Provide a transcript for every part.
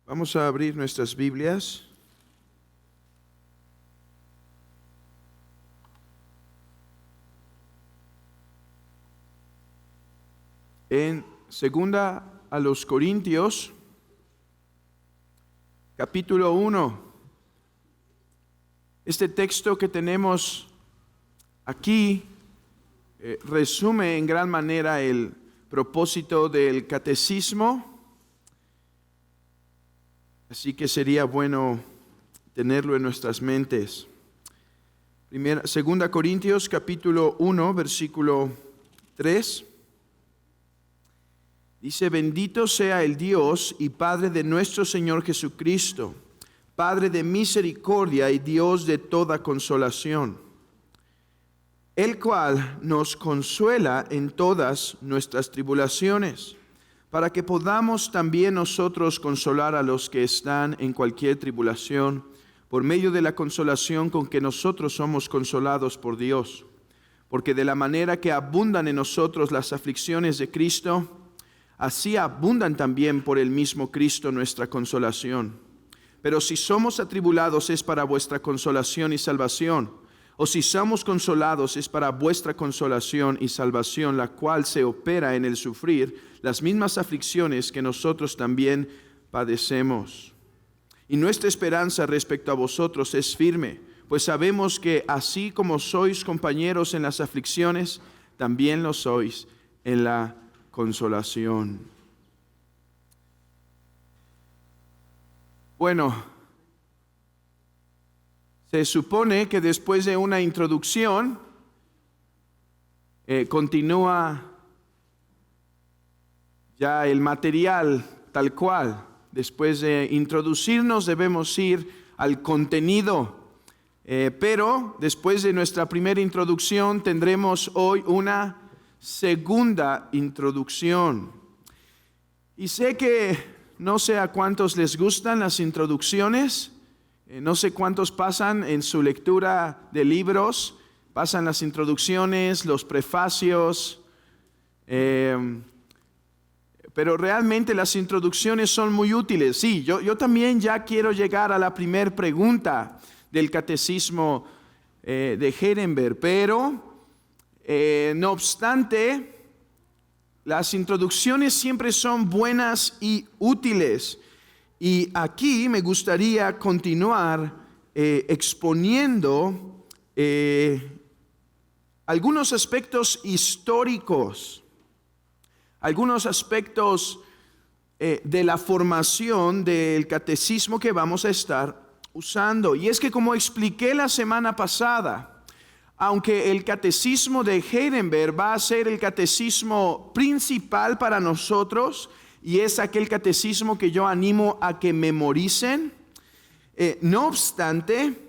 Vamos a abrir nuestras Biblias en Segunda a los Corintios, capítulo 1. Este texto que tenemos aquí resume en gran manera el propósito del catecismo. Así que sería bueno tenerlo en nuestras mentes. Segunda Corintios capítulo 1, versículo 3. Dice: bendito sea el Dios y Padre de nuestro Señor Jesucristo, Padre de misericordia y Dios de toda consolación, el cual nos consuela en todas nuestras tribulaciones, para que podamos también nosotros consolar a los que están en cualquier tribulación, por medio de la consolación con que nosotros somos consolados por Dios. Porque de la manera que abundan en nosotros las aflicciones de Cristo, así abundan también por el mismo Cristo nuestra consolación. Pero si somos atribulados es para vuestra consolación y salvación, o si somos consolados es para vuestra consolación y salvación, la cual se opera en el sufrir las mismas aflicciones que nosotros también padecemos. Y nuestra esperanza respecto a vosotros es firme, pues sabemos que así como sois compañeros en las aflicciones, también lo sois en la consolación. Bueno, se supone que después de una introducción continúa ya el material tal cual. Después de introducirnos debemos ir al contenido. Pero después de nuestra primera introducción tendremos hoy una segunda introducción. Y sé que no sé a cuántos les gustan las introducciones. No sé cuántos pasan en su lectura de libros, pasan las introducciones, los prefacios, pero realmente las introducciones son muy útiles. Sí, yo también ya quiero llegar a la primera pregunta del catecismo de Heidelberg, pero no obstante, las introducciones siempre son buenas y útiles. Y aquí me gustaría continuar exponiendo algunos aspectos históricos, algunos aspectos de la formación del catecismo que vamos a estar usando. Y es que, como expliqué la semana pasada, aunque el catecismo de Heidelberg va a ser el catecismo principal para nosotros, y es aquel catecismo que yo animo a que memoricen, no obstante,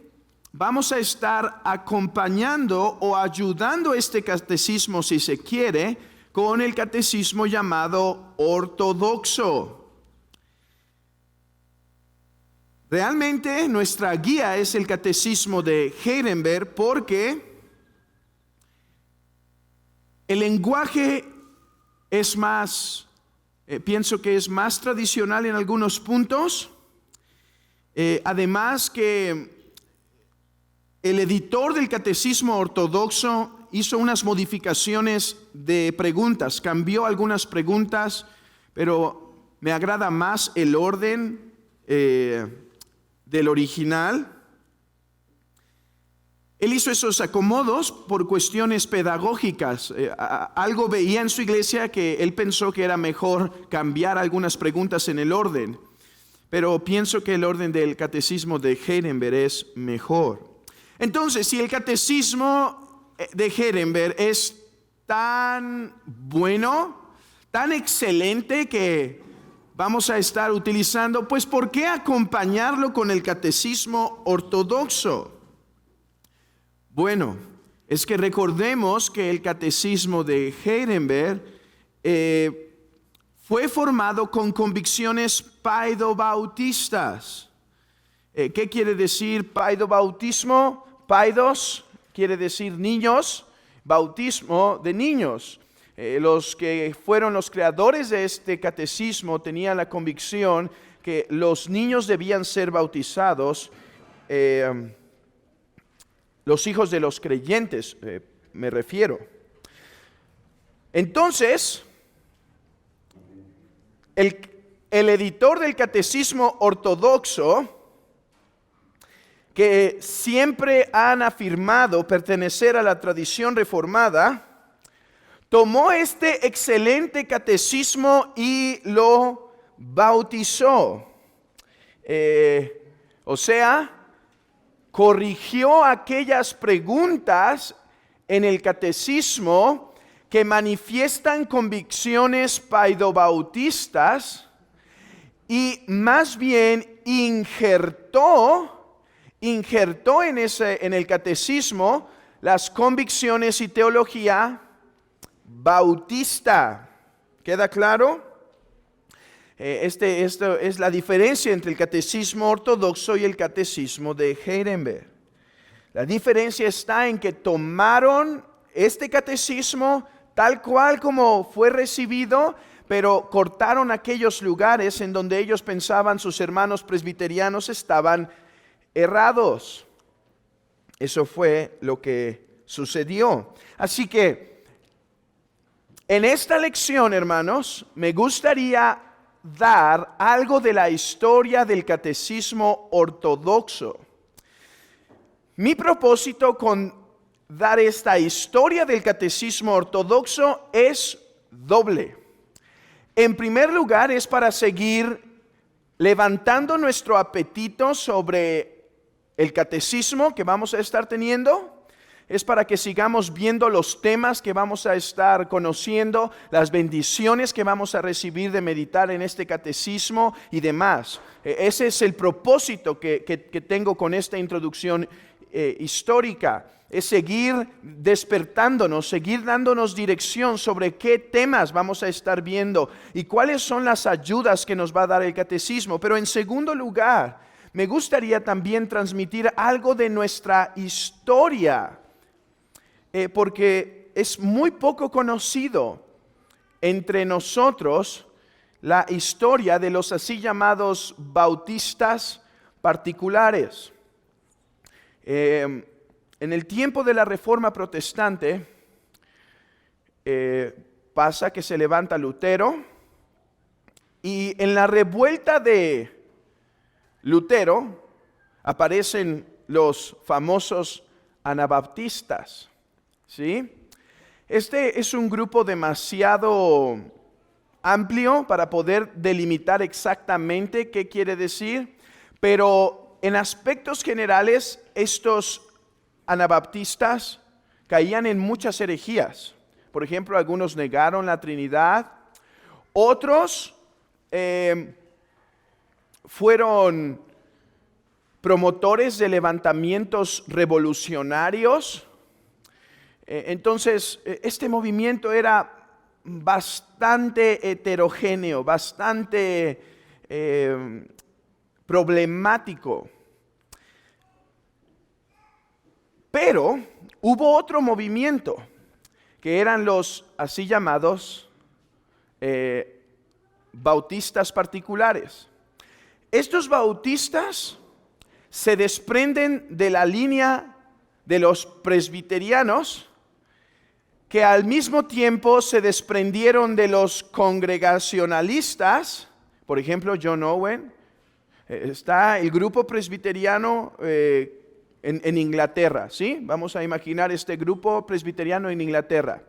vamos a estar acompañando o ayudando este catecismo, si se quiere, con el catecismo llamado ortodoxo. Realmente nuestra guía es el catecismo de Heidelberg porque el lenguaje es más... pienso que es más tradicional en algunos puntos. Además que el editor del catecismo ortodoxo hizo unas modificaciones de preguntas, cambió algunas preguntas, pero me agrada más el orden del original. Él hizo esos acomodos por cuestiones pedagógicas. Algo veía en su iglesia que él pensó que era mejor cambiar algunas preguntas en el orden. Pero pienso que el orden del catecismo de Heidelberg es mejor. Entonces, si el catecismo de Heidelberg es tan bueno, tan excelente que vamos a estar utilizando, pues ¿por qué acompañarlo con el catecismo ortodoxo? Bueno, es que recordemos que el catecismo de Heidelberg fue formado con convicciones paidobautistas. ¿Qué quiere decir paidobautismo? Paidos quiere decir niños, bautismo de niños. Los que fueron los creadores de este catecismo tenían la convicción que los niños debían ser bautizados, los hijos de los creyentes, me refiero. Entonces, el editor del Catecismo Ortodoxo, que siempre han afirmado pertenecer a la tradición reformada, tomó este excelente catecismo y lo bautizó. O sea, corrigió aquellas preguntas en el catecismo que manifiestan convicciones paidobautistas y más bien injertó en el catecismo las convicciones y teología bautista. ¿Queda claro? Esto es la diferencia entre el catecismo ortodoxo y el catecismo de Heidelberg. La diferencia está en que tomaron este catecismo tal cual como fue recibido, pero cortaron aquellos lugares en donde ellos pensaban sus hermanos presbiterianos estaban errados. Eso fue lo que sucedió. Así que en esta lección, hermanos, me gustaría dar algo de la historia del catecismo ortodoxo. Mi propósito con dar esta historia del catecismo ortodoxo es doble. En primer lugar, es para seguir levantando nuestro apetito sobre el catecismo que vamos a estar teniendo. Es para que sigamos viendo los temas que vamos a estar conociendo, las bendiciones que vamos a recibir de meditar en este catecismo y demás. Ese es el propósito que tengo con esta introducción histórica. Es seguir despertándonos, seguir dándonos dirección sobre qué temas vamos a estar viendo y cuáles son las ayudas que nos va a dar el catecismo. Pero en segundo lugar, me gustaría también transmitir algo de nuestra historia, porque es muy poco conocido entre nosotros la historia de los así llamados bautistas particulares. En el tiempo de la Reforma Protestante, pasa que se levanta Lutero, y en la revuelta de Lutero aparecen los famosos anabaptistas, ¿sí? Este es un grupo demasiado amplio para poder delimitar exactamente qué quiere decir, pero en aspectos generales estos anabaptistas caían en muchas herejías. Por ejemplo, algunos negaron la Trinidad, otros fueron promotores de levantamientos revolucionarios. Entonces, este movimiento era bastante heterogéneo, bastante problemático. Pero hubo otro movimiento, que eran los así llamados bautistas particulares. Estos bautistas se desprenden de la línea de los presbiterianos, que al mismo tiempo se desprendieron de los congregacionalistas. Por ejemplo, John Owen, está el grupo presbiteriano en Inglaterra, ¿sí? Vamos a imaginar este grupo presbiteriano en Inglaterra.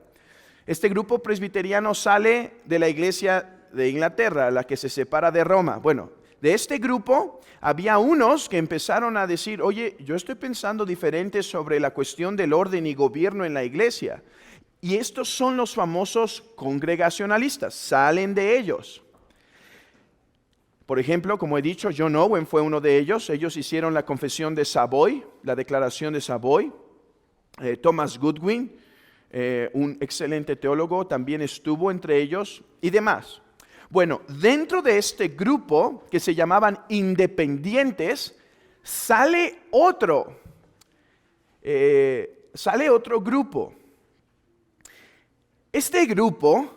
Este grupo presbiteriano sale de la iglesia de Inglaterra, la que se separa de Roma. Bueno, de este grupo había unos que empezaron a decir, oye, yo estoy pensando diferente sobre la cuestión del orden y gobierno en la iglesia. Y estos son los famosos congregacionalistas, salen de ellos. Por ejemplo, como he dicho, John Owen fue uno de ellos. Ellos hicieron la confesión de Savoy, la declaración de Savoy. Thomas Goodwin, un excelente teólogo, también estuvo entre ellos y demás. Bueno, dentro de este grupo que se llamaban independientes, sale otro grupo. Este grupo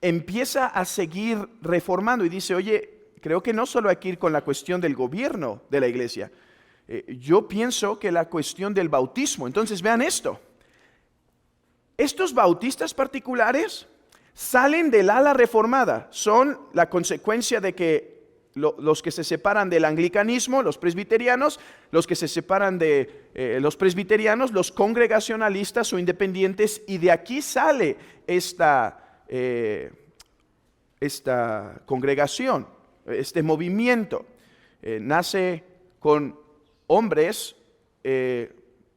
empieza a seguir reformando y dice, oye, creo que no solo hay que ir con la cuestión del gobierno de la iglesia. Yo pienso que la cuestión del bautismo. Entonces vean esto. Estos bautistas particulares salen del ala reformada. Son la consecuencia de que los que se separan del anglicanismo, los presbiterianos, los que se separan de los presbiterianos, los congregacionalistas o independientes, y de aquí sale esta congregación, este movimiento. Nace con hombres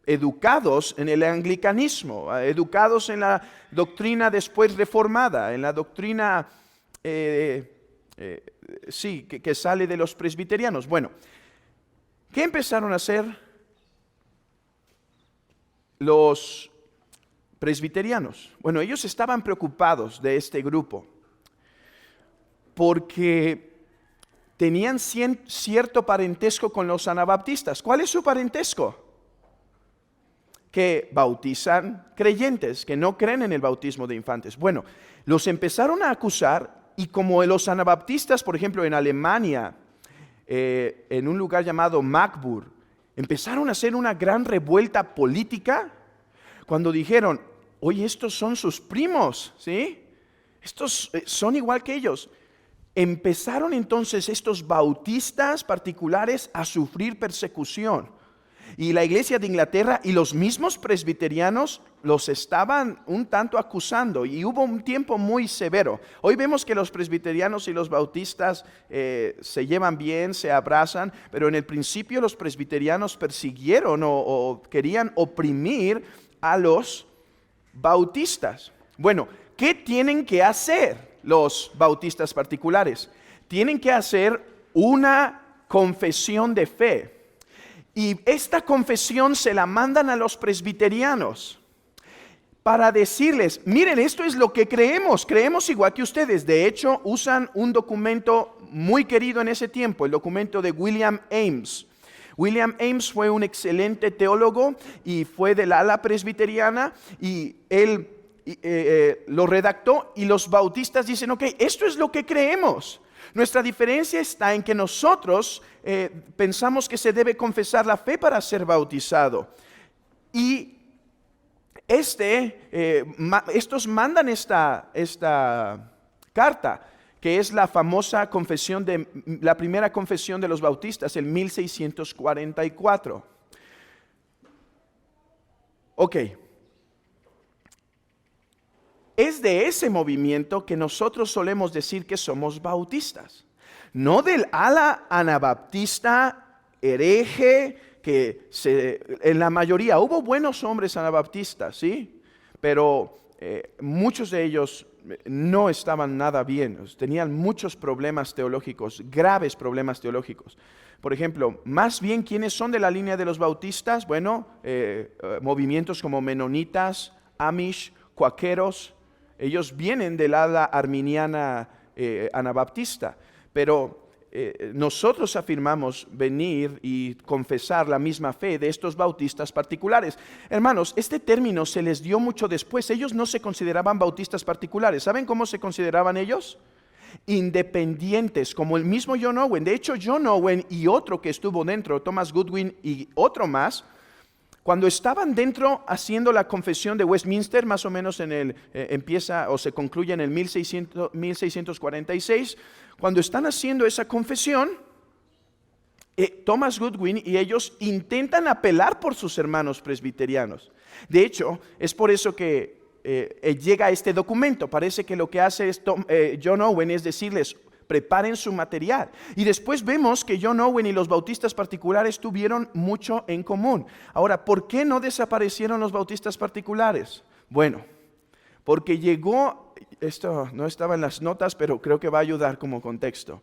educados en el anglicanismo, educados en la doctrina después reformada, en la doctrina que sale de los presbiterianos. Bueno, ¿qué empezaron a hacer los presbiterianos? Bueno, ellos estaban preocupados de este grupo porque tenían cierto parentesco con los anabaptistas. ¿Cuál es su parentesco? Que bautizan creyentes, que no creen en el bautismo de infantes. Bueno, los empezaron a acusar. Y como los anabaptistas, por ejemplo, en Alemania, en un lugar llamado Magdeburg, empezaron a hacer una gran revuelta política cuando dijeron, oye, estos son sus primos, ¿sí? Estos son igual que ellos. Empezaron entonces estos bautistas particulares a sufrir persecución. Y la iglesia de Inglaterra y los mismos presbiterianos los estaban un tanto acusando, y hubo un tiempo muy severo. Hoy vemos que los presbiterianos y los bautistas se llevan bien, se abrazan, pero en el principio los presbiterianos persiguieron o querían oprimir a los bautistas. Bueno, ¿qué tienen que hacer los bautistas particulares? Tienen que hacer una confesión de fe. Y esta confesión se la mandan a los presbiterianos para decirles, miren, esto es lo que creemos igual que ustedes. De hecho, usan un documento muy querido en ese tiempo, el documento de William Ames. William Ames fue un excelente teólogo y fue del ala presbiteriana, y él lo redactó, y los bautistas dicen, ok, esto es lo que creemos. Nuestra diferencia está en que nosotros pensamos que se debe confesar la fe para ser bautizado. Y estos mandan esta carta, que es la famosa confesión la primera confesión de los bautistas, en 1644. Ok. Es de ese movimiento que nosotros solemos decir que somos bautistas. No del ala anabaptista hereje, que en la mayoría hubo buenos hombres anabaptistas, ¿sí? Pero muchos de ellos no estaban nada bien, tenían muchos problemas teológicos, graves problemas teológicos. Por ejemplo, más bien, ¿quiénes son de la línea de los bautistas? Bueno, movimientos como menonitas, amish, cuáqueros. Ellos vienen del ala arminiana anabaptista, pero nosotros afirmamos venir y confesar la misma fe de estos bautistas particulares. Hermanos, este término se les dio mucho después. Ellos no se consideraban bautistas particulares. ¿Saben cómo se consideraban ellos? Independientes, como el mismo John Owen. De hecho, John Owen y otro que estuvo dentro, Thomas Goodwin y otro más, cuando estaban dentro haciendo la confesión de Westminster, más o menos empieza o se concluye en el 1646, cuando están haciendo esa confesión, Thomas Goodwin y ellos intentan apelar por sus hermanos presbiterianos. De hecho, es por eso que llega este documento. Parece que lo que hace John Owen es decirles, preparen su material. Y después vemos que John Owen y los bautistas particulares tuvieron mucho en común. Ahora, ¿por qué no desaparecieron los bautistas particulares? Bueno, porque llegó, esto no estaba en las notas, pero creo que va a ayudar como contexto.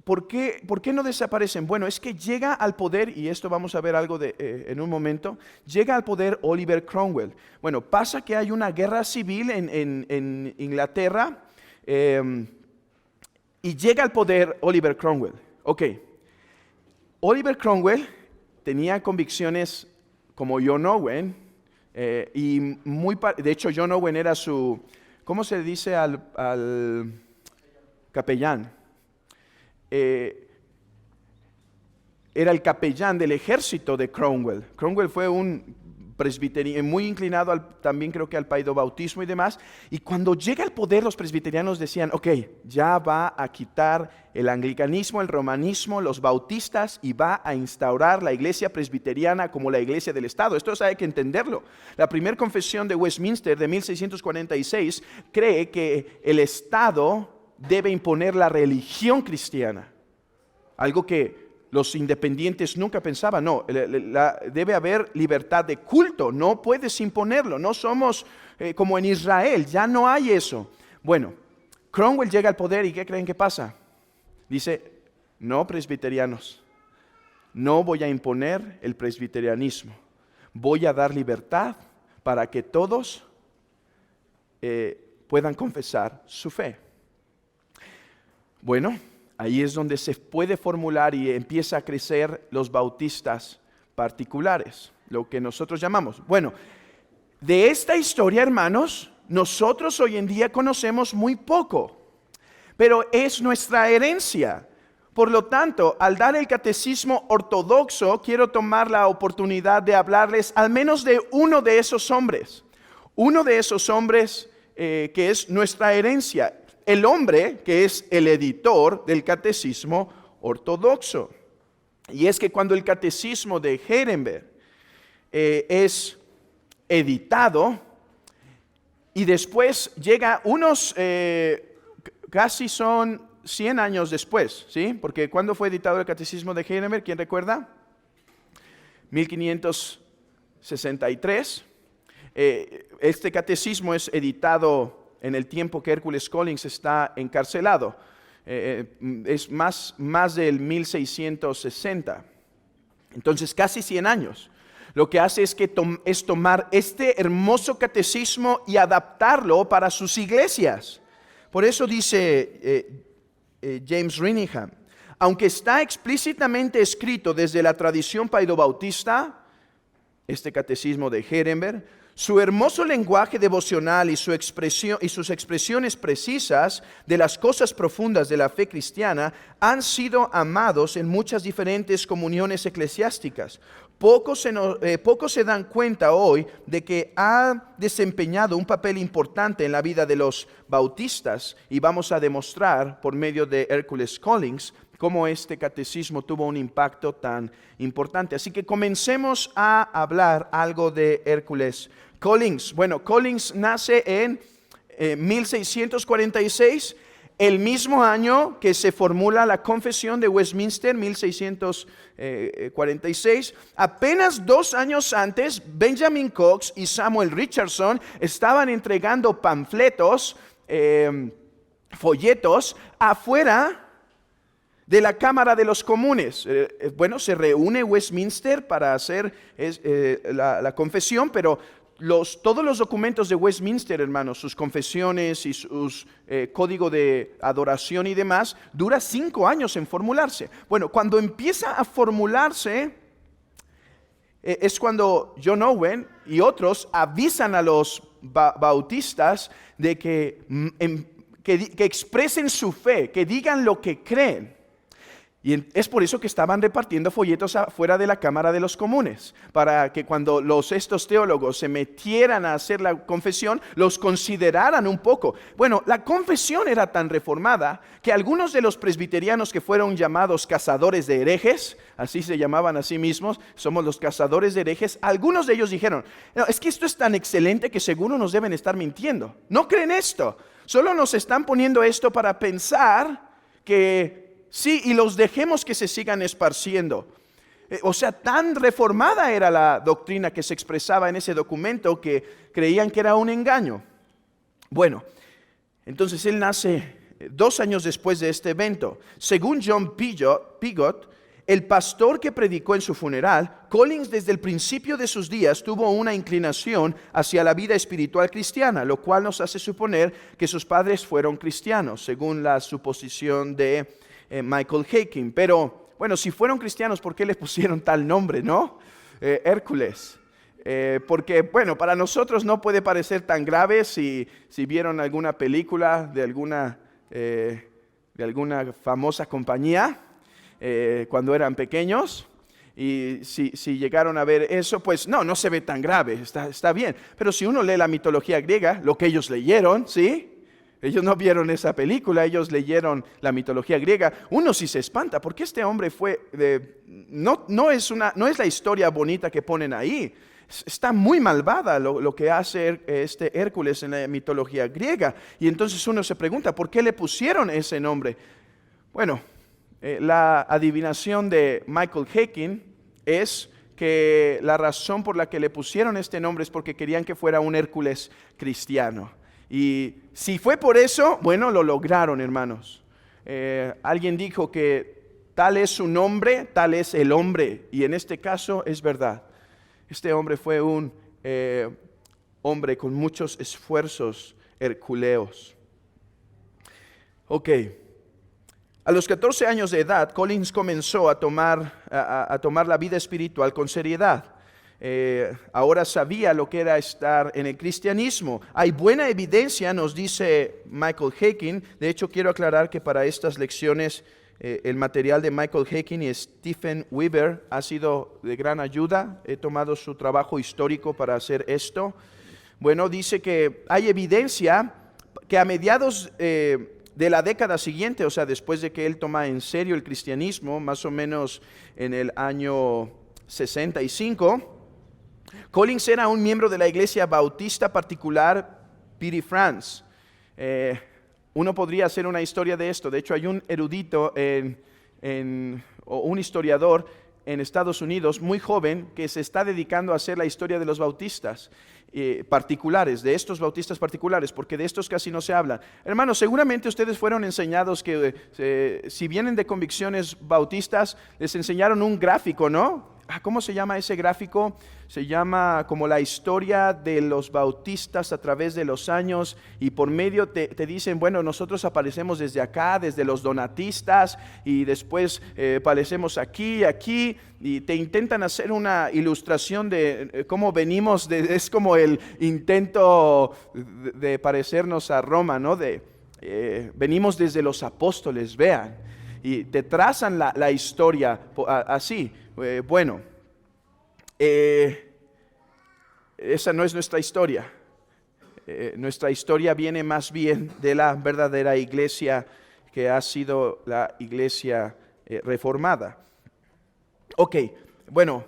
¿Por qué no desaparecen? Bueno, es que llega al poder, y esto vamos a ver algo en un momento, llega al poder Oliver Cromwell. Bueno, pasa que hay una guerra civil en Inglaterra, y llega al poder Oliver Cromwell. Ok, Oliver Cromwell tenía convicciones como John Owen, de hecho John Owen era su, ¿cómo se dice al capellán. Era el capellán del ejército de Cromwell. Cromwell fue un presbiteriano muy inclinado también creo que al paidobautismo y demás. Y cuando llega al poder, los presbiterianos decían, ok, ya va a quitar el anglicanismo, el romanismo, los bautistas y va a instaurar la iglesia presbiteriana como la iglesia del Estado. Esto hay que entenderlo. La primera confesión de Westminster de 1646 cree que el Estado debe imponer la religión cristiana. Algo que los independientes nunca pensaban. No, debe haber libertad de culto, no puedes imponerlo. No somos como en Israel, ya no hay eso. Bueno, Cromwell llega al poder y ¿qué creen que pasa? Dice, no presbiterianos, no voy a imponer el presbiterianismo, voy a dar libertad para que todos puedan confesar su fe. Bueno, ahí es donde se puede formular y empieza a crecer los bautistas particulares, lo que nosotros llamamos. Bueno, de esta historia, hermanos, nosotros hoy en día conocemos muy poco, pero es nuestra herencia. Por lo tanto, al dar el catecismo ortodoxo, quiero tomar la oportunidad de hablarles al menos de uno de esos hombres. Uno de esos hombres que es nuestra herencia. El hombre que es el editor del catecismo ortodoxo. Y es que cuando el catecismo de Heidelberg es editado y después llega unos, casi son 100 años después, ¿sí? Porque ¿cuándo fue editado el catecismo de Heidelberg? ¿Quién recuerda? 1563. Este catecismo es editado en el tiempo que Hércules Collins está encarcelado. Es más del 1660. Entonces, casi 100 años. Lo que hace es tomar este hermoso catecismo y adaptarlo para sus iglesias. Por eso dice James Rinningham, aunque está explícitamente escrito desde la tradición paidobautista, este catecismo de Heidelberg, su hermoso lenguaje devocional y sus expresiones precisas de las cosas profundas de la fe cristiana han sido amados en muchas diferentes comuniones eclesiásticas. Pocos se dan cuenta hoy de que ha desempeñado un papel importante en la vida de los bautistas, y vamos a demostrar por medio de Hércules Collins cómo este catecismo tuvo un impacto tan importante. Así que comencemos a hablar algo de Hércules Collins. Bueno, Collins nace en 1646, el mismo año que se formula la Confesión de Westminster, 1646. Apenas 2 años antes, Benjamin Cox y Samuel Richardson estaban entregando panfletos, folletos, afuera de la Cámara de los Comunes. Bueno, se reúne Westminster para hacer la confesión, pero todos los documentos de Westminster, hermanos, sus confesiones y sus código de adoración y demás, dura 5 años en formularse. Bueno, cuando empieza a formularse, es cuando John Owen y otros avisan a los bautistas de que expresen su fe, que digan lo que creen. Y es por eso que estaban repartiendo folletos afuera de la Cámara de los Comunes, para que cuando estos teólogos se metieran a hacer la confesión, los consideraran un poco. Bueno, la confesión era tan reformada que algunos de los presbiterianos que fueron llamados cazadores de herejes, así se llamaban a sí mismos, somos los cazadores de herejes, algunos de ellos dijeron, no, es que esto es tan excelente que seguro nos deben estar mintiendo. ¿No creen esto? Solo nos están poniendo esto para pensar que sí, y los dejemos que se sigan esparciendo. O sea, tan reformada era la doctrina que se expresaba en ese documento que creían que era un engaño. Bueno, entonces él nace 2 años después de este evento. Según John Pigot, el pastor que predicó en su funeral, Collins desde el principio de sus días tuvo una inclinación hacia la vida espiritual cristiana, lo cual nos hace suponer que sus padres fueron cristianos, según la suposición de Michael Haykin. Pero bueno, si fueron cristianos, ¿por qué les pusieron tal nombre, no? Hércules. Porque bueno, para nosotros no puede parecer tan grave si vieron alguna película de de alguna famosa compañía cuando eran pequeños. Y si llegaron a ver eso, pues no se ve tan grave, está bien. Pero si uno lee la mitología griega, lo que ellos leyeron, ¿sí? Ellos no vieron esa película, ellos leyeron la mitología griega. Uno sí se espanta, porque este hombre no es la historia bonita que ponen ahí. Está muy malvada lo que hace este Hércules en la mitología griega. Y entonces uno se pregunta, ¿por qué le pusieron ese nombre? Bueno, la adivinación de Michael Haken es que la razón por la que le pusieron este nombre es porque querían que fuera un Hércules cristiano. Y si fue por eso, bueno, lo lograron, hermanos. Alguien dijo que tal es su nombre, tal es el hombre. Y en este caso es verdad. Este hombre fue un hombre con muchos esfuerzos herculeos. Ok. A los 14 años de edad, Collins comenzó a tomar la vida espiritual con seriedad. Ahora sabía lo que era estar en el cristianismo. Hay buena evidencia, nos dice Michael Haken. De hecho, quiero aclarar que para estas lecciones el material de Michael Haken y Stephen Weber ha sido de gran ayuda. He tomado su trabajo histórico para hacer esto. Bueno, dice que hay evidencia que a mediados de la década siguiente, o sea, después de que él toma en serio el cristianismo, más o menos en el año 65, Collins era un miembro de la iglesia bautista particular Petty France. Uno podría hacer una historia de esto. De hecho, hay un erudito o un historiador en Estados Unidos muy joven que se está dedicando a hacer la historia de los bautistas particulares, de estos bautistas particulares, porque de estos casi no se habla. Hermanos, seguramente ustedes fueron enseñados que si vienen de convicciones bautistas, les enseñaron un gráfico, ¿no? ¿Cómo se llama ese gráfico? Se llama como la historia de los bautistas a través de los años, y por medio te dicen, bueno, nosotros aparecemos desde acá, desde los donatistas, y después aparecemos aquí, y te intentan hacer una ilustración de cómo venimos, es como el intento de parecernos a Roma, ¿no? Venimos desde los apóstoles, vean, y te trazan la historia así. Bueno, esa no es nuestra historia. Nuestra historia viene más bien de la verdadera iglesia, que ha sido la iglesia reformada. Ok, bueno,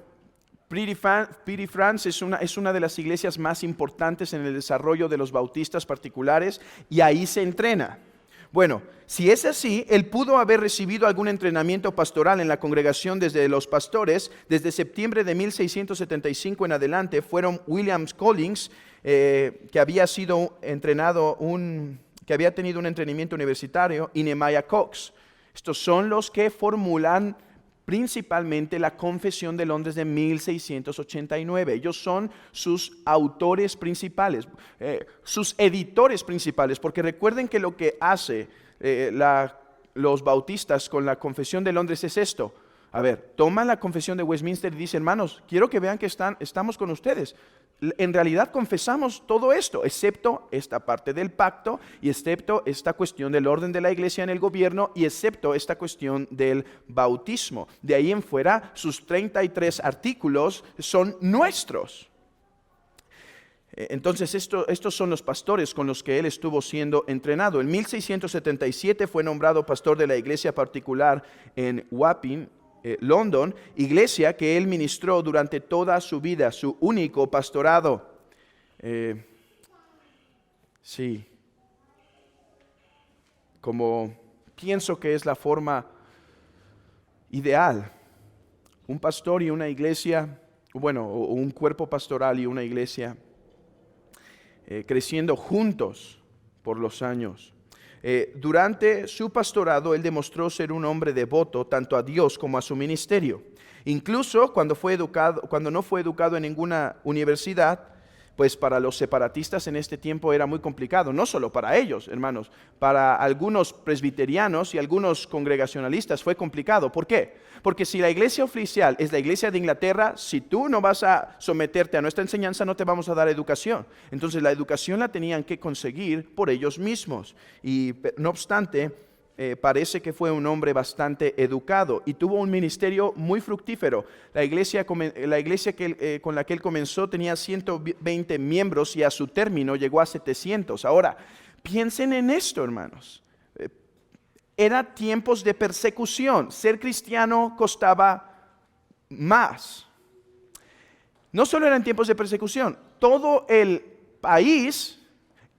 Petty France es una de las iglesias más importantes en el desarrollo de los bautistas particulares, y ahí se entrena. Bueno, si es así, él pudo haber recibido algún entrenamiento pastoral en la congregación desde los pastores. Desde septiembre de 1675 en adelante fueron William Collins, que había tenido un entrenamiento universitario, y Nehemiah Cox. Estos son los que formulan principalmente la Confesión de Londres de 1689. Ellos son sus autores principales, sus editores principales, porque recuerden que lo que hace los bautistas con la Confesión de Londres es esto. A ver, toman la Confesión de Westminster y dicen, hermanos, quiero que vean que estamos con ustedes. En realidad confesamos todo esto, excepto esta parte del pacto, y excepto esta cuestión del orden de la iglesia en el gobierno, y excepto esta cuestión del bautismo. De ahí en fuera, sus 33 artículos son nuestros. Entonces estos son los pastores con los que él estuvo siendo entrenado. En 1677 fue nombrado pastor de la iglesia particular en Wapping, London, iglesia que él ministró durante toda su vida, su único pastorado. Sí, como pienso que es la forma ideal, un pastor y una iglesia, bueno, un cuerpo pastoral y una iglesia creciendo juntos por los años. Durante su pastorado, él demostró ser un hombre devoto tanto a Dios como a su ministerio. Incluso cuando no fue educado en ninguna universidad, pues para los separatistas en este tiempo era muy complicado, no solo para ellos, hermanos, para algunos presbiterianos y algunos congregacionalistas fue complicado. ¿Por qué? Porque si la iglesia oficial es la iglesia de Inglaterra, si tú no vas a someterte a nuestra enseñanza, no te vamos a dar educación. Entonces la educación la tenían que conseguir por ellos mismos. Y no obstante, parece que fue un hombre bastante educado y tuvo un ministerio muy fructífero. La iglesia con la que él comenzó tenía 120 miembros y a su término llegó a 700. Ahora, piensen en esto, hermanos. Eran tiempos de persecución. Ser cristiano costaba más. No solo eran tiempos de persecución, todo el país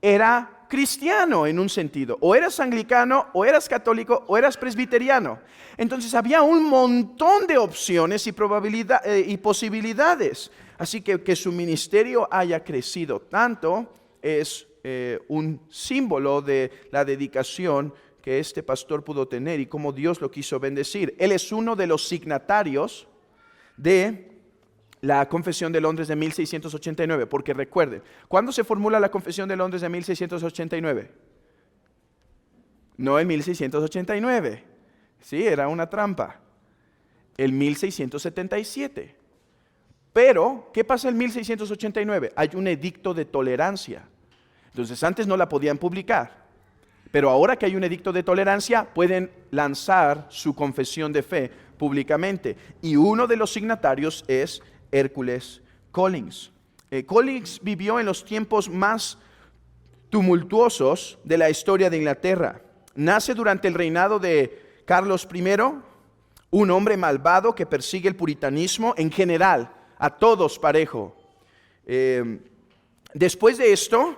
era cristiano en un sentido. O eras anglicano, o eras católico, o eras presbiteriano. Entonces había un montón de opciones y posibilidades. Así que su ministerio haya crecido tanto es un símbolo de la dedicación que este pastor pudo tener y cómo Dios lo quiso bendecir. Él es uno de los signatarios de la Confesión de Londres de 1689, porque recuerden, ¿cuándo se formula la Confesión de Londres de 1689? No en 1689, sí, era una trampa, el 1677. Pero, ¿qué pasa en 1689? Hay un edicto de tolerancia. Entonces, antes no la podían publicar, pero ahora que hay un edicto de tolerancia, pueden lanzar su confesión de fe públicamente. Y uno de los signatarios es Hércules Collins. Collins vivió en los tiempos más tumultuosos de la historia de Inglaterra. Nace durante el reinado de Carlos I, un hombre malvado que persigue el puritanismo en general, a todos parejo. Después de esto,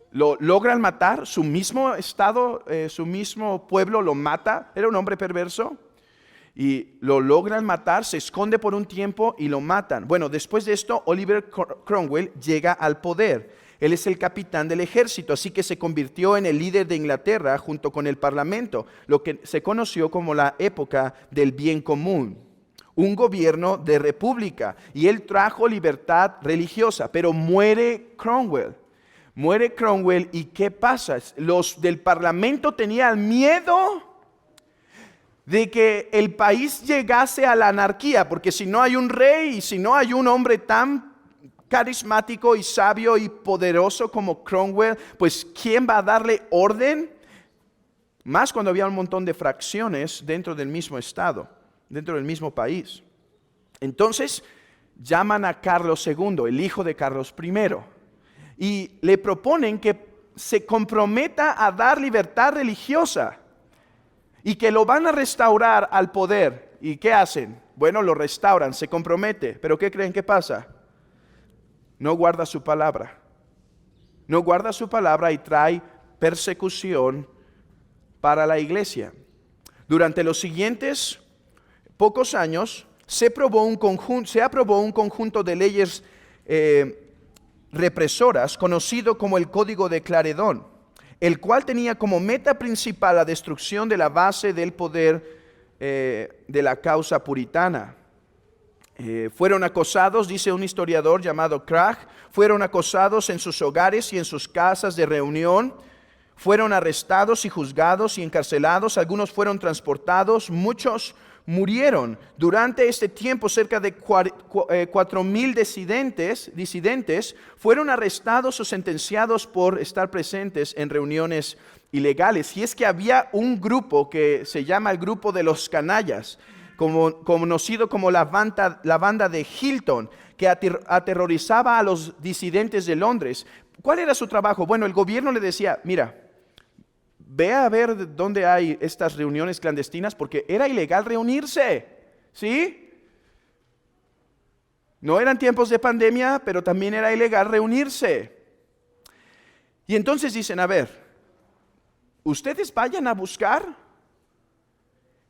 lo logran matar, su mismo estado, su mismo pueblo lo mata, era un hombre perverso. Y lo logran matar, se esconde por un tiempo y lo matan. Bueno, después de esto, Oliver Cromwell llega al poder. Él es el capitán del ejército, así que se convirtió en el líder de Inglaterra junto con el parlamento, lo que se conoció como la época del bien común. Un gobierno de república, y él trajo libertad religiosa, pero muere Cromwell. Muere Cromwell, ¿y qué pasa? Los del parlamento tenían miedo de que el país llegase a la anarquía, porque si no hay un rey y si no hay un hombre tan carismático y sabio y poderoso como Cromwell, pues ¿quién va a darle orden? Más cuando había un montón de fracciones dentro del mismo estado, dentro del mismo país. Entonces llaman a Carlos II, el hijo de Carlos I, y le proponen que se comprometa a dar libertad religiosa y que lo van a restaurar al poder. ¿Y qué hacen? Bueno, lo restauran, se compromete, pero ¿qué creen que pasa? No guarda su palabra. No guarda su palabra y trae persecución para la iglesia. Durante los siguientes pocos años se aprobó un conjunto de leyes represoras conocido como el Código de Clarendon, el cual tenía como meta principal la destrucción de la base del poder de la causa puritana. Fueron acosados, dice un historiador llamado Cragg, fueron acosados en sus hogares y en sus casas de reunión, fueron arrestados y juzgados y encarcelados, algunos fueron transportados, muchos murieron. Durante este tiempo, cerca de 4,000 disidentes fueron arrestados o sentenciados por estar presentes en reuniones ilegales. Y es que había un grupo que se llama el grupo de los canallas, conocido como la banda de Hilton, que aterrorizaba a los disidentes de Londres. ¿Cuál era su trabajo? Bueno, el gobierno le decía, mira, ve a ver dónde hay estas reuniones clandestinas, porque era ilegal reunirse, ¿sí? No eran tiempos de pandemia, pero también era ilegal reunirse. Y entonces dicen, a ver, ustedes vayan a buscar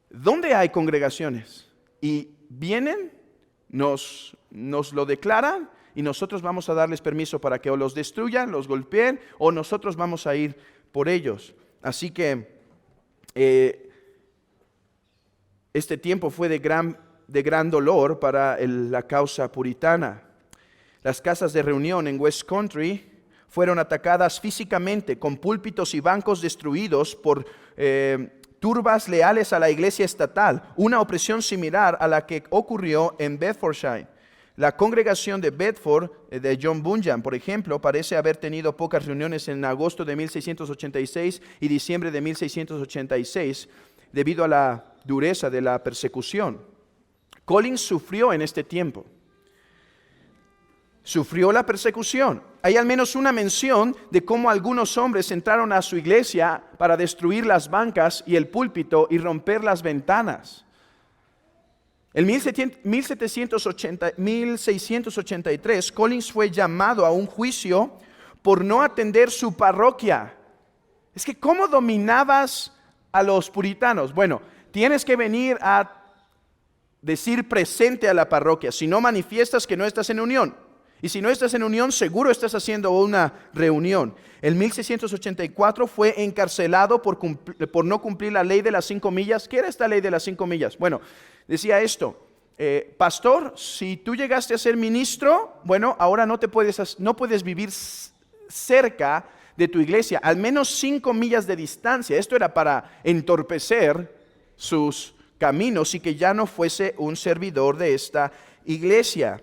dónde hay congregaciones y vienen, nos lo declaran y nosotros vamos a darles permiso para que o los destruyan, los golpeen o nosotros vamos a ir por ellos. Así que este tiempo fue de gran dolor para la causa puritana. Las casas de reunión en West Country fueron atacadas físicamente con púlpitos y bancos destruidos por turbas leales a la iglesia estatal, una opresión similar a la que ocurrió en Bedfordshire. La congregación de Bedford, de John Bunyan, por ejemplo, parece haber tenido pocas reuniones en agosto de 1686 y diciembre de 1686, debido a la dureza de la persecución. Collins sufrió en este tiempo. Sufrió la persecución. Hay al menos una mención de cómo algunos hombres entraron a su iglesia para destruir las bancas y el púlpito y romper las ventanas. En 1683, Collins fue llamado a un juicio por no atender su parroquia. Es que, ¿cómo dominabas a los puritanos? Bueno, tienes que venir a decir presente a la parroquia. Si no manifiestas que no estás en unión. Y si no estás en unión, seguro estás haciendo una reunión. En 1684 fue encarcelado por no cumplir la ley de las 5 millas. ¿Qué era esta ley de las 5 millas? Bueno, decía esto: pastor, si tú llegaste a ser ministro, bueno, ahora no puedes vivir cerca de tu iglesia, al menos 5 millas de distancia. Esto era para entorpecer sus caminos y que ya no fuese un servidor de esta iglesia.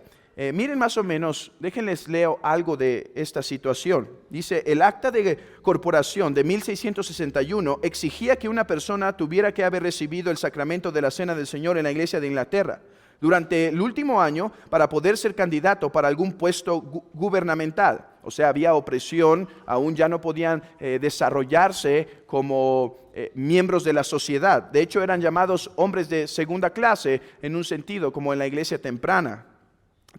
Miren más o menos, déjenles leo algo de esta situación. Dice, el acta de corporación de 1661 exigía que una persona tuviera que haber recibido el sacramento de la Cena del Señor en la iglesia de Inglaterra durante el último año para poder ser candidato para algún puesto gubernamental. O sea, había opresión, aún ya no podían desarrollarse como miembros de la sociedad. De hecho, eran llamados hombres de segunda clase en un sentido, como en la iglesia temprana.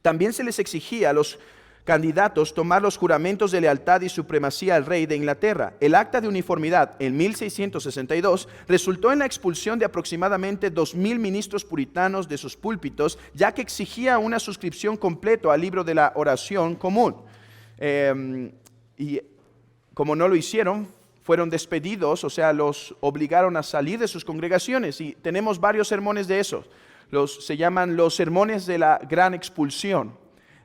También se les exigía a los candidatos tomar los juramentos de lealtad y supremacía al rey de Inglaterra. El acta de uniformidad en 1662 resultó en la expulsión de aproximadamente 2,000 ministros puritanos de sus púlpitos, ya que exigía una suscripción completa al libro de la oración común. Y como no lo hicieron, fueron despedidos, o sea, los obligaron a salir de sus congregaciones. Y tenemos varios sermones de esos. Se llaman los sermones de la gran expulsión,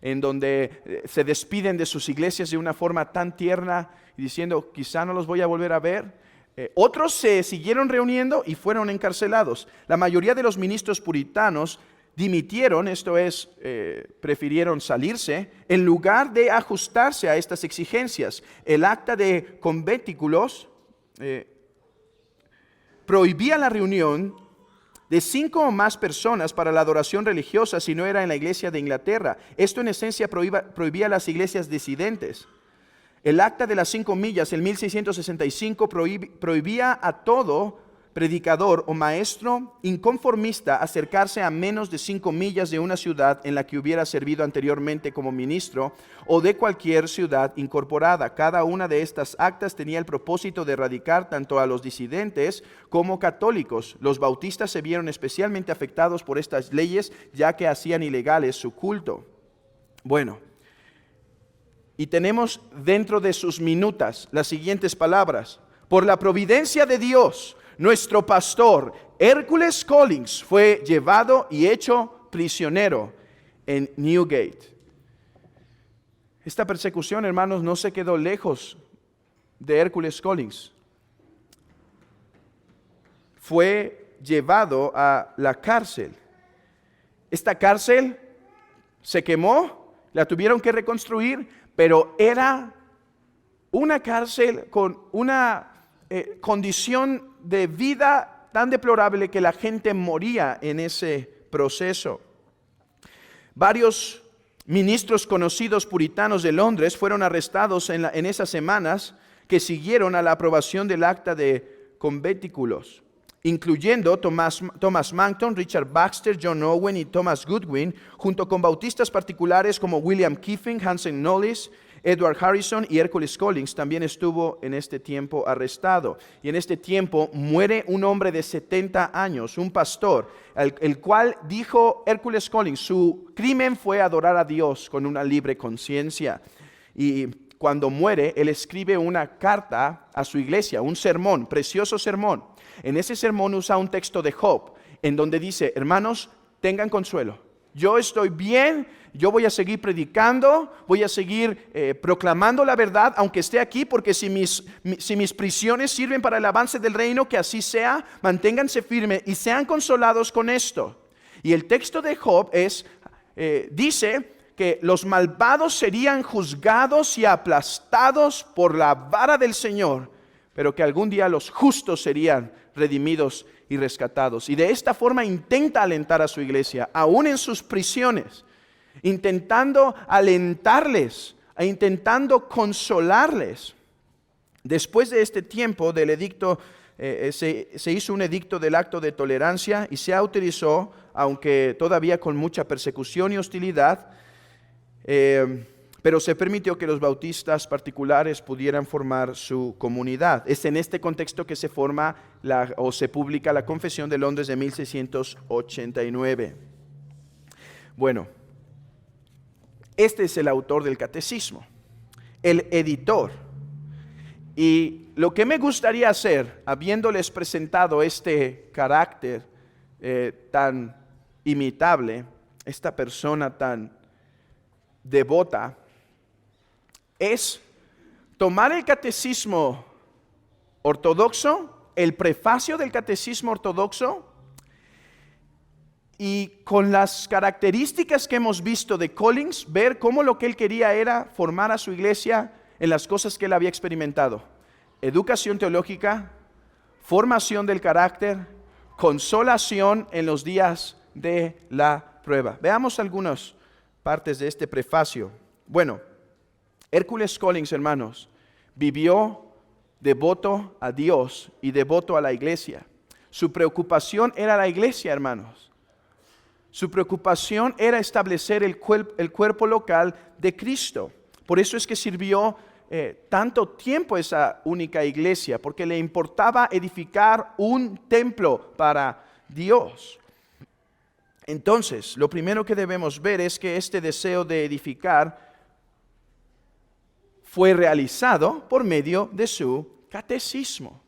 en donde se despiden de sus iglesias de una forma tan tierna y diciendo, quizá no los voy a volver a ver. Otros se siguieron reuniendo y fueron encarcelados. La mayoría de los ministros puritanos dimitieron, esto es, prefirieron salirse, en lugar de ajustarse a estas exigencias. El acta de conventículos prohibía la reunión de 5 o más personas para la adoración religiosa si no era en la iglesia de Inglaterra. Esto en esencia prohibía las iglesias disidentes. El acta de las 5 millas en 1665 prohibía a todo predicador o maestro inconformista acercarse a menos de 5 millas de una ciudad en la que hubiera servido anteriormente como ministro o de cualquier ciudad incorporada. Cada una de estas actas tenía el propósito de erradicar tanto a los disidentes como católicos. Los bautistas se vieron especialmente afectados por estas leyes, ya que hacían ilegales su culto. Bueno, y tenemos dentro de sus minutas las siguientes palabras: por la providencia de Dios, nuestro pastor Hércules Collins fue llevado y hecho prisionero en Newgate. Esta persecución, hermanos, no se quedó lejos de Hércules Collins. Fue llevado a la cárcel. Esta cárcel se quemó, la tuvieron que reconstruir, pero era una cárcel con una condición de vida tan deplorable que la gente moría en ese proceso. Varios ministros conocidos puritanos de Londres fueron arrestados en esas semanas que siguieron a la aprobación del acta de conventículos, incluyendo Thomas Manton, Richard Baxter, John Owen y Thomas Goodwin, junto con bautistas particulares como William Kiffin, Hansen Knowles, Edward Harrison y Hércules Collins. También estuvo en este tiempo arrestado. Y en este tiempo muere un hombre de 70 años, un pastor, el cual dijo Hércules Collins, su crimen fue adorar a Dios con una libre conciencia. Y cuando muere, él escribe una carta a su iglesia, un sermón, precioso sermón. En ese sermón usa un texto de Job, en donde dice, hermanos, tengan consuelo. Yo estoy bien, yo voy a seguir predicando, voy a seguir proclamando la verdad, aunque esté aquí, porque si mis prisiones sirven para el avance del reino, que así sea, manténganse firmes y sean consolados con esto. Y el texto de Job es, dice que los malvados serían juzgados y aplastados por la vara del Señor, pero que algún día los justos serían redimidos y rescatados. Y de esta forma intenta alentar a su iglesia, aún en sus prisiones, intentando alentarles, e intentando consolarles. Después de este tiempo del edicto, se hizo un edicto del acto de tolerancia y se autorizó, aunque todavía con mucha persecución y hostilidad, pero se permitió que los bautistas particulares pudieran formar su comunidad. Es en este contexto que se forma o se publica la Confesión de Londres de 1689. Bueno, este es el autor del catecismo, el editor. Y lo que me gustaría hacer, habiéndoles presentado este carácter tan imitable, esta persona tan devota, es tomar el catecismo ortodoxo, el prefacio del catecismo ortodoxo, y con las características que hemos visto de Collins, ver cómo lo que él quería era formar a su iglesia en las cosas que él había experimentado: educación teológica, formación del carácter, consolación en los días de la prueba. Veamos algunas partes de este prefacio. Bueno, Hércules Collins, hermanos, vivió devoto a Dios y devoto a la iglesia. Su preocupación era la iglesia, hermanos. Su preocupación era establecer el cuerpo local de Cristo. Por eso es que sirvió tanto tiempo esa única iglesia, porque le importaba edificar un templo para Dios. Entonces, lo primero que debemos ver es que este deseo de edificar fue realizado por medio de su catecismo.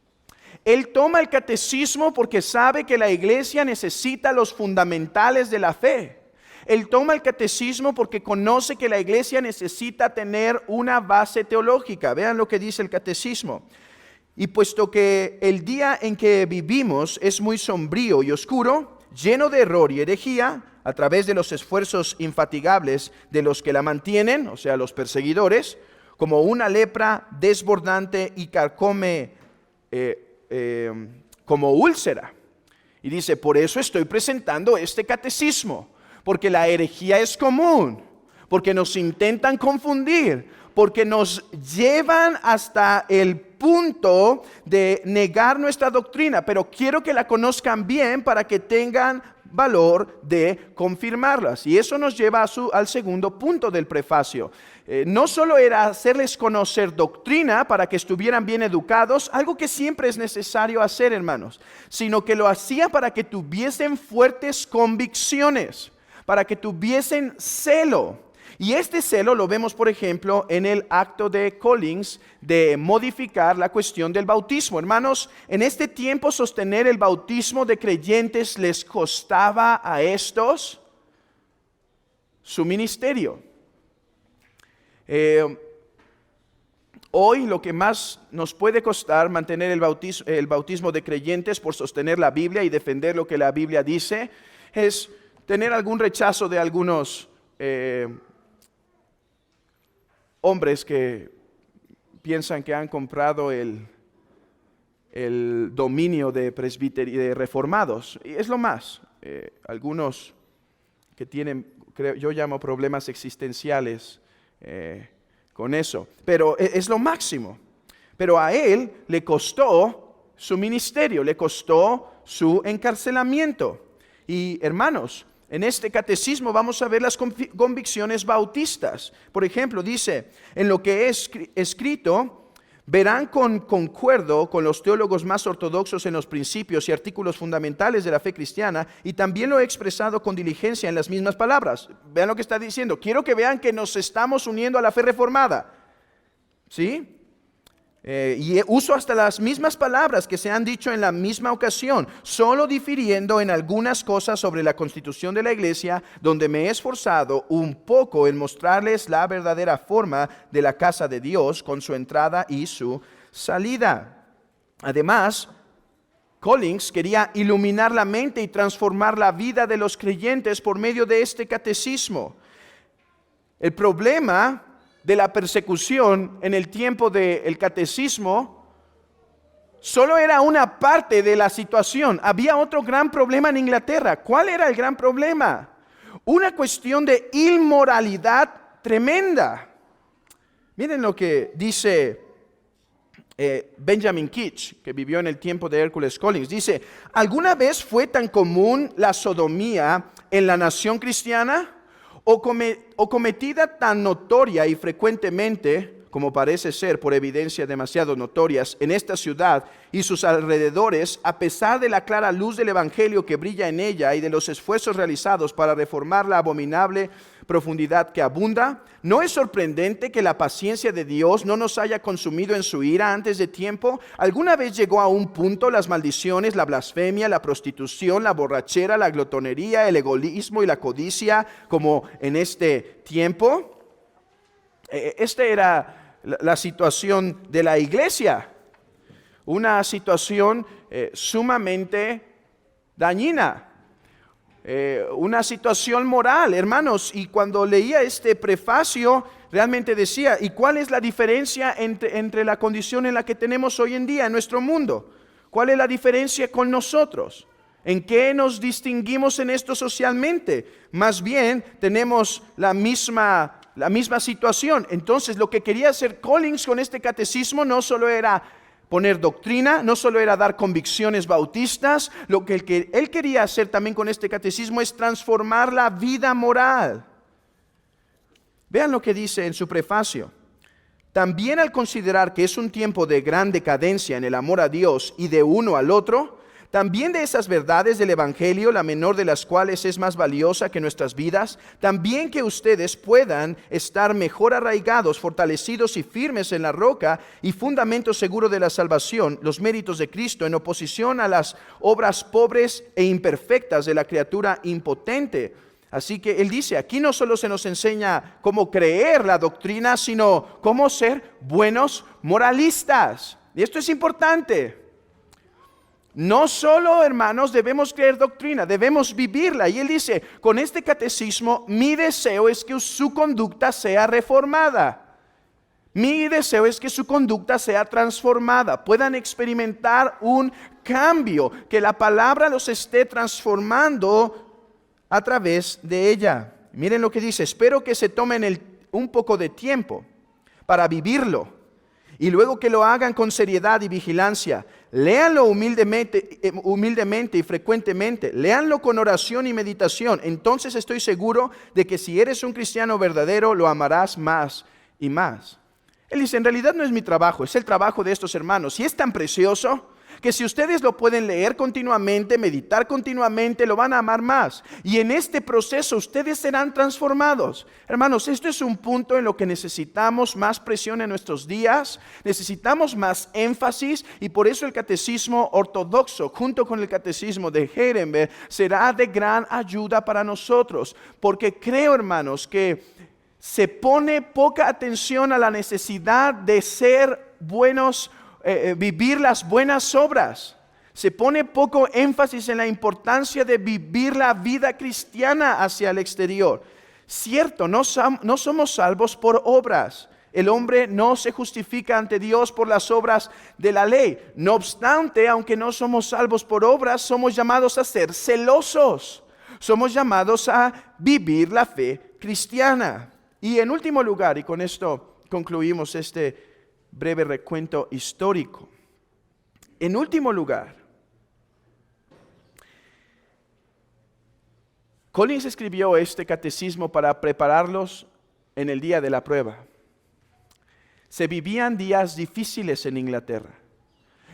Él toma el catecismo porque sabe que la iglesia necesita los fundamentales de la fe. Él toma el catecismo porque conoce que la iglesia necesita tener una base teológica. Vean lo que dice el catecismo. Y puesto que el día en que vivimos es muy sombrío y oscuro, lleno de error y herejía, a través de los esfuerzos infatigables de los que la mantienen, o sea, los perseguidores, como una lepra desbordante y carcome como úlcera. Y dice, por eso estoy presentando este catecismo, porque la herejía es común, porque nos intentan confundir, porque nos llevan hasta el punto de negar nuestra doctrina, pero quiero que la conozcan bien para que tengan valor de confirmarlas. Y eso nos lleva al segundo punto del prefacio. No solo era hacerles conocer doctrina para que estuvieran bien educados, algo que siempre es necesario hacer, hermanos, sino que lo hacía para que tuviesen fuertes convicciones, para que tuviesen celo. Y este celo lo vemos, por ejemplo, en el acto de Collins de modificar la cuestión del bautismo. Hermanos, en este tiempo sostener el bautismo de creyentes les costaba a estos su ministerio. Hoy lo que más nos puede costar mantener el bautismo de creyentes por sostener la Biblia y defender lo que la Biblia dice es tener algún rechazo de algunos hombres que piensan que han comprado el dominio de presbiterio de reformados. Y es lo más. Algunos que tienen, yo llamo problemas existenciales con eso. Pero es lo máximo. Pero a él le costó su ministerio, le costó su encarcelamiento. Y hermanos, en este catecismo vamos a ver las convicciones bautistas. Por ejemplo, dice, en lo que es escrito, verán concuerdo con los teólogos más ortodoxos en los principios y artículos fundamentales de la fe cristiana, y también lo he expresado con diligencia en las mismas palabras. Vean lo que está diciendo. Quiero que vean que nos estamos uniendo a la fe reformada. ¿Sí? Y uso hasta las mismas palabras que se han dicho en la misma ocasión, solo difiriendo en algunas cosas sobre la constitución de la iglesia, donde me he esforzado un poco en mostrarles la verdadera forma de la casa de Dios con su entrada y su salida. Además, Collins quería iluminar la mente y transformar la vida de los creyentes por medio de este catecismo. El problema de la persecución en el tiempo del catecismo solo era una parte de la situación. Había otro gran problema en Inglaterra. ¿Cuál era el gran problema? Una cuestión de inmoralidad tremenda. Miren lo que dice Benjamin Keach, que vivió en el tiempo de Hércules Collins. Dice, ¿alguna vez fue tan común la sodomía en la nación cristiana? ¿O cometida tan notoria y frecuentemente, como parece ser por evidencias demasiado notorias, en esta ciudad y sus alrededores, a pesar de la clara luz del Evangelio que brilla en ella y de los esfuerzos realizados para reformar la abominable profundidad que abunda? ¿No es sorprendente que la paciencia de Dios no nos haya consumido en su ira antes de tiempo? ¿Alguna vez llegó a un punto las maldiciones, la blasfemia, la prostitución, la borrachera, la glotonería, el egoísmo y la codicia como en este tiempo? Esta era la situación de la iglesia, una situación sumamente dañina. Una situación moral, hermanos, y cuando leía este prefacio, realmente decía, ¿y cuál es la diferencia entre la condición en la que tenemos hoy en día en nuestro mundo? ¿Cuál es la diferencia con nosotros? ¿En qué nos distinguimos en esto socialmente? Más bien, tenemos la misma situación. Entonces, lo que quería hacer Collins con este catecismo no solo era poner doctrina, no solo era dar convicciones bautistas, lo que él quería hacer también con este catecismo es transformar la vida moral. Vean lo que dice en su prefacio. También al considerar que es un tiempo de gran decadencia en el amor a Dios y de uno al otro, también de esas verdades del Evangelio, la menor de las cuales es más valiosa que nuestras vidas, también que ustedes puedan estar mejor arraigados, fortalecidos y firmes en la roca y fundamento seguro de la salvación, los méritos de Cristo, en oposición a las obras pobres e imperfectas de la criatura impotente. Así que él dice, aquí no solo se nos enseña cómo creer la doctrina, sino cómo ser buenos moralistas. Y esto es importante. No solo, hermanos, debemos creer doctrina, debemos vivirla. Y él dice, con este catecismo, mi deseo es que su conducta sea reformada. Mi deseo es que su conducta sea transformada, puedan experimentar un cambio, que la palabra los esté transformando a través de ella. Miren lo que dice, espero que se tomen un poco de tiempo para vivirlo. Y luego que lo hagan con seriedad y vigilancia, léanlo humildemente y frecuentemente, léanlo con oración y meditación. Entonces estoy seguro de que si eres un cristiano verdadero, lo amarás más y más. Él dice, en realidad no es mi trabajo, es el trabajo de estos hermanos. Y es tan precioso que si ustedes lo pueden leer continuamente, meditar continuamente, lo van a amar más. Y en este proceso ustedes serán transformados. Hermanos, esto es un punto en lo que necesitamos más presión en nuestros días, necesitamos más énfasis, y por eso el catecismo ortodoxo, junto con el catecismo de Heidelberg, será de gran ayuda para nosotros. Porque creo, hermanos, que se pone poca atención a la necesidad de ser buenos, vivir las buenas obras. Se pone poco énfasis en la importancia de vivir la vida cristiana hacia el exterior. Cierto, no somos salvos por obras. El hombre no se justifica ante Dios por las obras de la ley. No obstante, aunque no somos salvos por obras, somos llamados a ser celosos. Somos llamados a vivir la fe cristiana. Y en último lugar, y con esto concluimos este breve recuento histórico. En último lugar, Collins escribió este catecismo para prepararlos en el día de la prueba. Se vivían días difíciles en Inglaterra.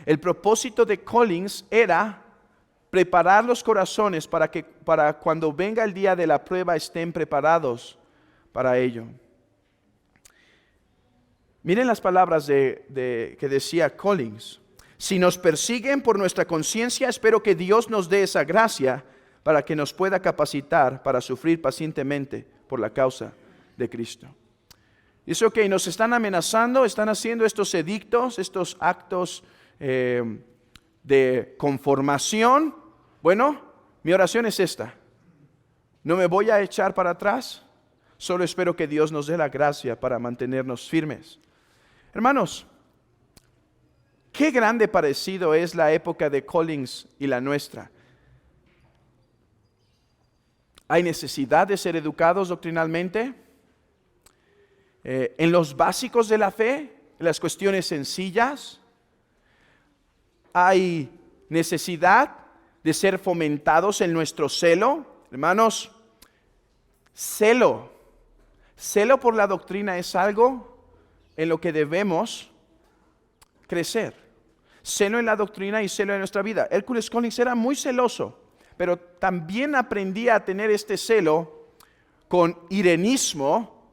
El propósito de Collins era preparar los corazones para cuando venga el día de la prueba estén preparados para ello. Miren las palabras que decía Collins. Si nos persiguen por nuestra conciencia, espero que Dios nos dé esa gracia para que nos pueda capacitar para sufrir pacientemente por la causa de Cristo. Dice, ok, nos están amenazando, están haciendo estos edictos, estos actos de conformación, bueno, mi oración es esta. No me voy a echar para atrás, solo espero que Dios nos dé la gracia para mantenernos firmes. Hermanos, qué grande parecido es la época de Collins y la nuestra. ¿Hay necesidad de ser educados doctrinalmente? En los básicos de la fe, en las cuestiones sencillas. ¿Hay necesidad de ser fomentados en nuestro celo? Hermanos, celo por la doctrina es algo en lo que debemos crecer. Celo en la doctrina y celo en nuestra vida. Hércules Collins era muy celoso, pero también aprendía a tener este celo con irenismo,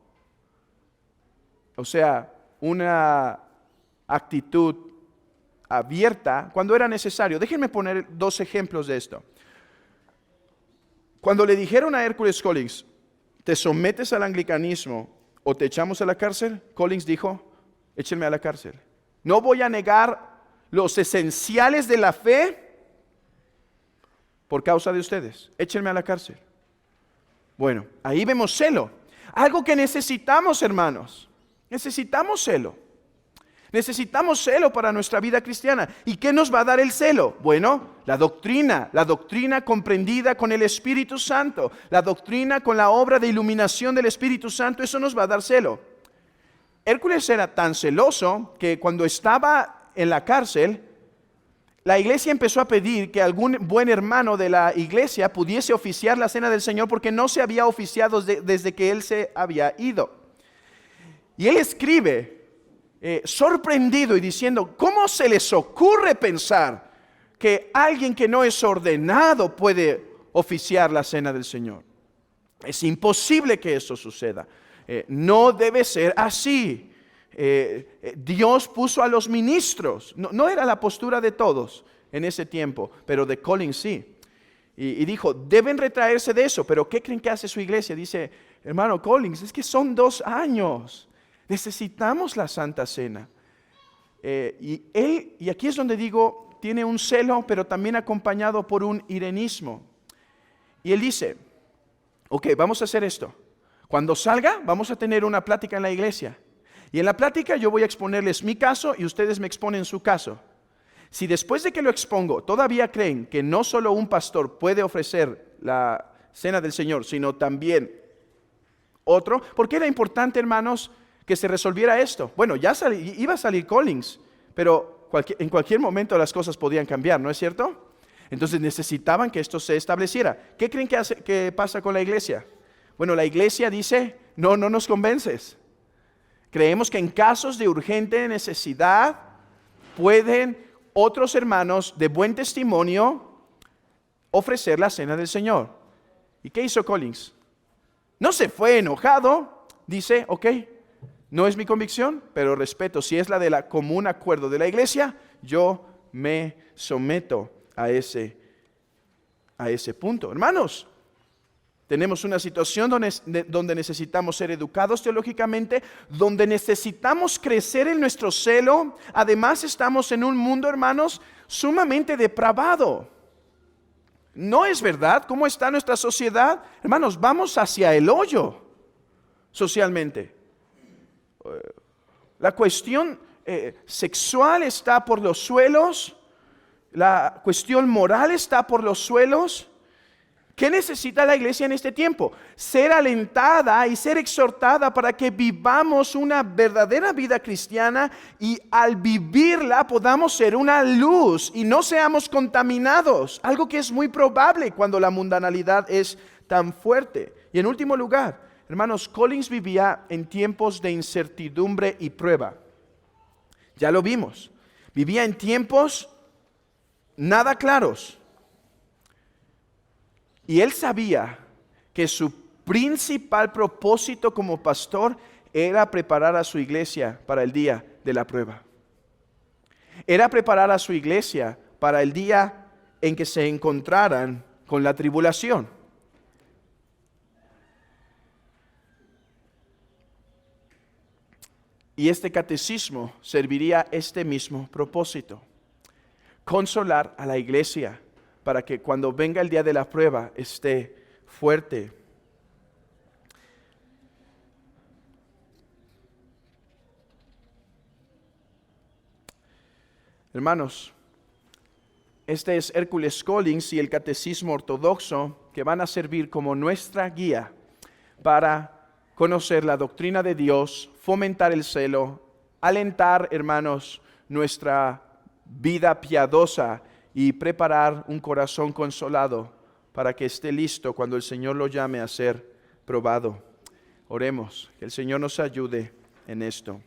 o sea, una actitud abierta cuando era necesario. Déjenme poner 2 ejemplos de esto. Cuando le dijeron a Hércules Collins, ¿te sometes al anglicanismo o te echamos a la cárcel? Collins dijo, échenme a la cárcel. No voy a negar los esenciales de la fe por causa de ustedes. Échenme a la cárcel. Bueno, ahí vemos celo. Algo que necesitamos, hermanos. Necesitamos celo. Necesitamos celo para nuestra vida cristiana. ¿Y qué nos va a dar el celo? Bueno, la doctrina comprendida con el Espíritu Santo, la doctrina con la obra de iluminación del Espíritu Santo, eso nos va a dar celo. Hércules era tan celoso que cuando estaba en la cárcel, la iglesia empezó a pedir que algún buen hermano de la iglesia pudiese oficiar la cena del Señor porque no se había oficiado desde que él se había ido. Y él escribe sorprendido y diciendo, ¿cómo se les ocurre pensar que alguien que no es ordenado puede oficiar la cena del Señor? Es imposible que eso suceda. No debe ser así. Dios puso a los ministros. No era la postura de todos en ese tiempo, pero de Collins sí. Y dijo, deben retraerse de eso. Pero ¿qué creen que hace su iglesia? Dice, hermano Collins, es que son 2 años. Necesitamos la Santa Cena. Y aquí es donde digo, tiene un celo, pero también acompañado por un irenismo. Y él dice, ok, vamos a hacer esto. Cuando salga, vamos a tener una plática en la iglesia. Y en la plática yo voy a exponerles mi caso y ustedes me exponen su caso. Si después de que lo expongo todavía creen que no solo un pastor puede ofrecer la cena del Señor, sino también otro, ¿por qué era importante, hermanos, que se resolviera esto? Bueno, ya iba a salir Collins, pero en cualquier momento las cosas podían cambiar, ¿no es cierto? Entonces necesitaban que esto se estableciera. ¿Qué creen que pasa con la iglesia? Bueno, la iglesia dice, no nos convences. Creemos que en casos de urgente necesidad pueden otros hermanos de buen testimonio ofrecer la cena del Señor. ¿Y qué hizo Collins? No se fue enojado, dice, ok, no es mi convicción, pero respeto, si es la de la común acuerdo de la iglesia, yo me someto a ese punto. Hermanos, tenemos una situación donde necesitamos ser educados teológicamente, donde necesitamos crecer en nuestro celo. Además estamos en un mundo, hermanos, sumamente depravado. ¿No es verdad? ¿Cómo está nuestra sociedad? Hermanos, vamos hacia el hoyo socialmente. La cuestión sexual está por los suelos, la cuestión moral está por los suelos. ¿Qué necesita la iglesia en este tiempo? Ser alentada y ser exhortada para que vivamos una verdadera vida cristiana y al vivirla podamos ser una luz y no seamos contaminados. Algo que es muy probable cuando la mundanalidad es tan fuerte. Y en último lugar, hermanos, Collins vivía en tiempos de incertidumbre y prueba. Ya lo vimos. Vivía en tiempos nada claros. Y él sabía que su principal propósito como pastor era preparar a su iglesia para el día de la prueba. Era preparar a su iglesia para el día en que se encontraran con la tribulación. Y este catecismo serviría este mismo propósito. consolar a la iglesia para que cuando venga el día de la prueba esté fuerte. Hermanos, este es Hércules Collins y el Catecismo Ortodoxo, que van a servir como nuestra guía para conocer la doctrina de Dios, fomentar el celo, alentar, hermanos, nuestra vida piadosa y preparar un corazón consolado para que esté listo cuando el Señor lo llame a ser probado. Oremos, que el Señor nos ayude en esto.